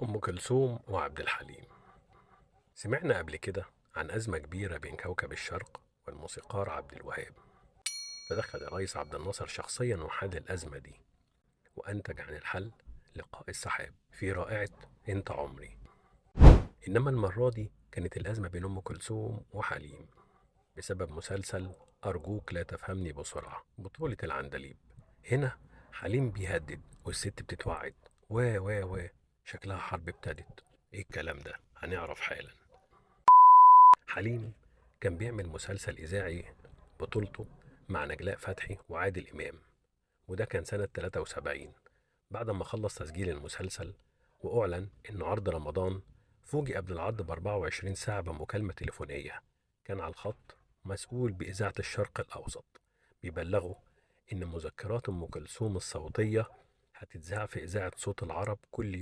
أم كلثوم وعبد الحليم. سمعنا قبل كده عن أزمة كبيرة بين كوكب الشرق والموسيقار عبد الوهاب. تدخل الرئيس عبد الناصر شخصيا وحل الأزمة دي، وأنتج عن الحل لقاء السحاب في رائعة أنت عمري. إنما المرة دي كانت الأزمة بين أم كلثوم وحليم بسبب مسلسل أرجوك لا تفهمني بسرعة بطولة العندليب. هنا حليم بيهدد والست بتتوعد و شكلها حرب ابتدت. ايه الكلام ده؟ هنعرف حالا. حليم كان بيعمل مسلسل إذاعي بطولته مع نجلاء فتحي وعادل إمام، وده كان سنة 73. بعد ما خلص تسجيل المسلسل وأعلن إنه عرض رمضان، فوجئ قبل العرض ب24 ساعة بمكالمة تليفونية. كان على الخط مسؤول بإذاعة الشرق الأوسط بيبلغه إن مذكرات أم كلثوم الصوتية هتتذاع في إذاعة صوت العرب كل